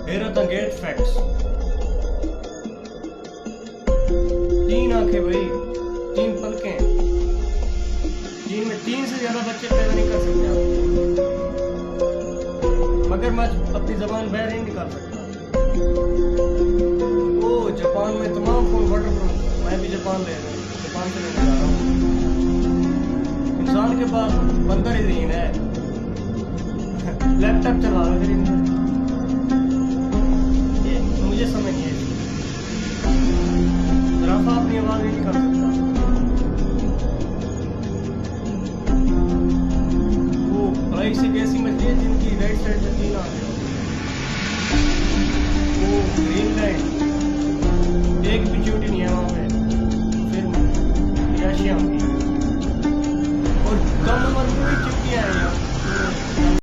Here are the great facts. 3 आंखें भाई, 3 पलकें, जिनमें 3 से ज्यादा बच्चे पैदा नहीं कर सकते आप। मगरमच्छ अपनी जबान बाहर नहीं निकाल सकता। ओ जापान में तमाम फोन वाटरप्रूफ, मैं भी जापान से लेने जा रहा हूँ। इंसान के पास 15 ही दिन है, लैपटॉप चला रहा है, ये मुझे समझ नहीं है। ज़राफ़ा अपनी आवाज नहीं निकाल सकता। वो भाई से कैसी मछली है जिनकी राइट साइड में 3 आंखें होती हैं। वो ग्रीन लाइट, एक भी ड्यूटी नहीं है वहाँ पे। फिर कैशिया होगी और कम उम्र में भी ड्यूटियाँ हैं।